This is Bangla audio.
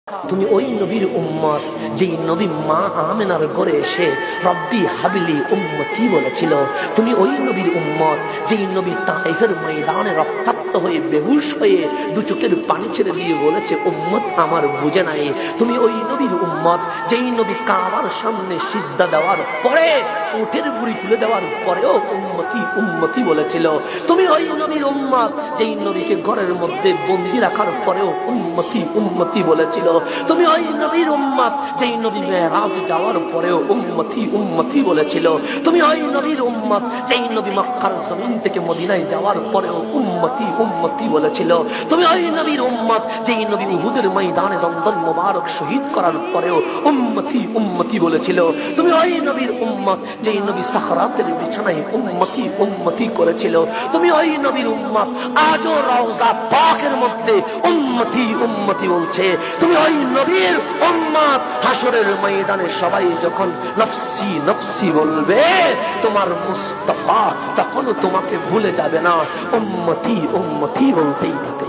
তুমি ওই নবীর উম্মত যেই নবী মা আমেনার ঘরে এসে রব্বি হাবিলি উম্মতি বলেছিল। তুমি ওই নবীর উম্মত যেই নবী তায়েফের ময়দানে রক্তাক্ত হয়ে বেহুশ হয়ে দু চোখের পানি ছেড়ে দিয়ে বলেছে উম্মত আমার বুঝে নাই। তুমি ওই নবীর উম্মত যেই নবী কাবার সামনে সিজদা দেওয়ার পরে উটের বুড়ি তুলে দেওয়ার পরেও উম্মতি উম্মতি বলেছিল। তুমি ওই নবীর উম্মত যেই নবীকে ঘরের মধ্যে বন্দি রাখার পরেও উম্মতি উম্মতি বলেছিল। তুমি ওই নবীর উম্মত যেই নবী মেরাজ যাওয়ার পরেও উম্মতি উম্মতি বলেছিল। তুমি ওই নবীর উম্মত যেই নবী মক্কার জমিন থেকে মদিনায় যাওয়ার পরেও উম্মতি উম্মতি বলেছিল। তুমি ওই নবীর উম্মত যেই নবী উহুদের ময়দানে দন্দন মোবারক শহীদ করার পরেও উম্মতি উম্মতি বলেছিল। তুমি ওই নবীর উম্মত যেই নবী সাখরাতের বিছানায় উম্মতি উম্মতি করেছিল। তুমি ওই নবীর উম্মত আজও রওজা পাকের মধ্যে উম্মতি উম্মতি বলছে। তুমি ওই নবীর উম্মত হাসরের ময়দানে সবাই যখন নফসি নফসি বলবে তোমার মুস্তাফা তখনও তোমাকে ভুলে যাবে না, উম্মতি উম্মতি বলতেই থাকে।